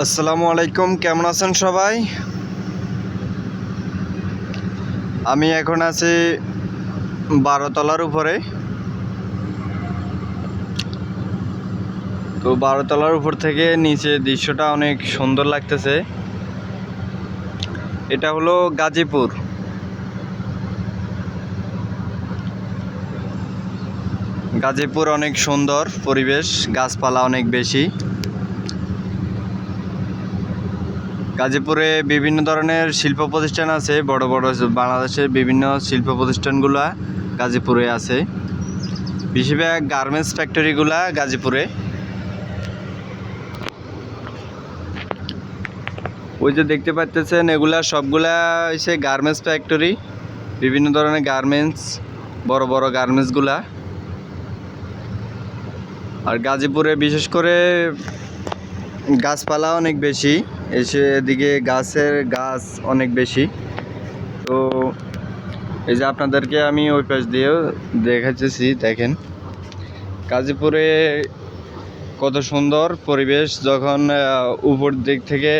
আসসালামু আলাইকুম, কেমন আছেন সবাই? আমি এখন আছি 12 তলার উপরে। তো 12 তলার উপর থেকে নিচে দৃশ্যটা অনেক সুন্দর লাগতেছে। এটা হলো গাজীপুর। গাজীপুর অনেক সুন্দর পরিবেশ, গাছপালা অনেক বেশি। গাজীপুরে বিভিন্ন ধরনের শিল্প প্রতিষ্ঠান আছে, বড় বড় বাংলাদেশের বিভিন্ন শিল্প প্রতিষ্ঠানগুলা গাজীপুরে আছে। বেশিরভাগ গার্মেন্টস ফ্যাক্টরিগুলা গাজীপুরে। ওই যে দেখতে পাচ্ছেন, এগুলা সবগুলা হচ্ছে গার্মেন্টস ফ্যাক্টরি, বিভিন্ন ধরনের গার্মেন্টস, বড় বড় গার্মেন্টসগুলা। আর গাজীপুরে বিশেষ করে গাছপালা অনেক বেশি, এদিকে গাছ অনেক বেশি। তো এই যে আপনাদেরকে আমি ওই পাশ দিয়েও দেখাচ্ছি, দেখেন গাজীপুরে কত সুন্দর পরিবেশ। যখন উপর দিক থেকে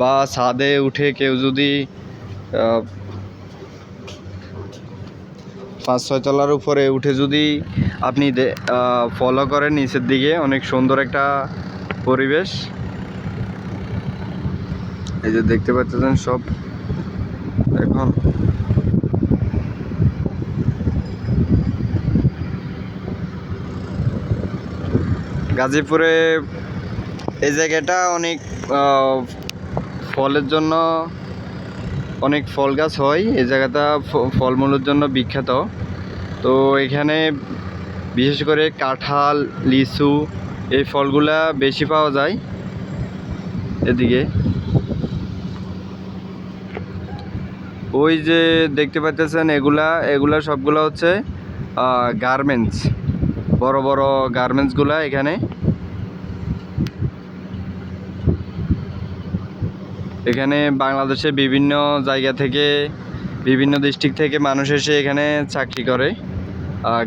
বা ছাদে উঠে কেউ যদি 5-6 তলার উপরে উঠে যদি আপনি ফলো করেন নিচের দিকে, অনেক সুন্দর একটা পরিবেশ। এই যে দেখতে পাচ্ছেন সব। এখন গাজীপুরে এই জায়গাটা অনেক ফলের জন্য, অনেক ফল গাছ হয়। এই জায়গাটা ফলমূলের জন্য বিখ্যাত। তো এখানে বিশেষ করে কাঁঠাল, লিচু, এই ফলগুলা বেশি পাওয়া যায় এদিকে। ওই যে দেখতে পাচ্ছেন, এগুলা সবগুলা হচ্ছে গার্মেন্টস, বড় বড় গার্মেন্টসগুলা এখানে বাংলাদেশে বিভিন্ন জায়গা থেকে, বিভিন্ন ডিস্ট্রিক্ট থেকে মানুষ এসে এখানে চাকরি করে,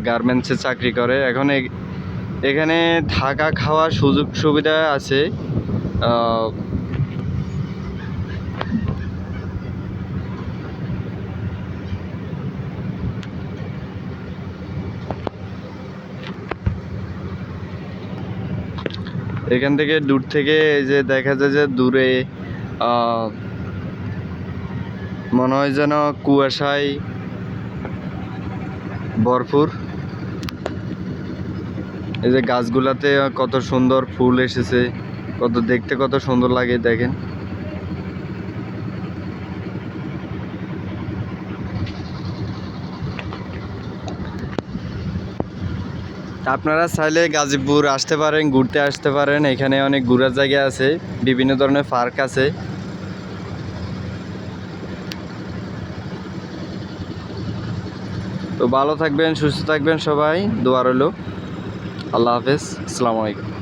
গার্মেন্টসে চাকরি করে। এখন এখানে থাকা খাওয়ার সুযোগ সুবিধা আছে। এখান থেকে দূর থেকে এই যে দেখা যায় যে দূরে মনে হয় যেন কুয়াশায় ভরপুর। এই যে গাছগুলাতে কত সুন্দর ফুল এসেছে, দেখতে কত সুন্দর লাগে দেখেন। আপনারা চাইলে গাজীপুর আসতে পারেন, ঘুরতে আসতে পারেন। এখানে অনেক ঘোরার জায়গা আছে, বিভিন্ন ধরনের পার্ক আছে। তো ভালো থাকবেন, সুস্থ থাকবেন সবাই, দোয়া রইল। আল্লাহ হাফেজ, আসসালামু আলাইকুম।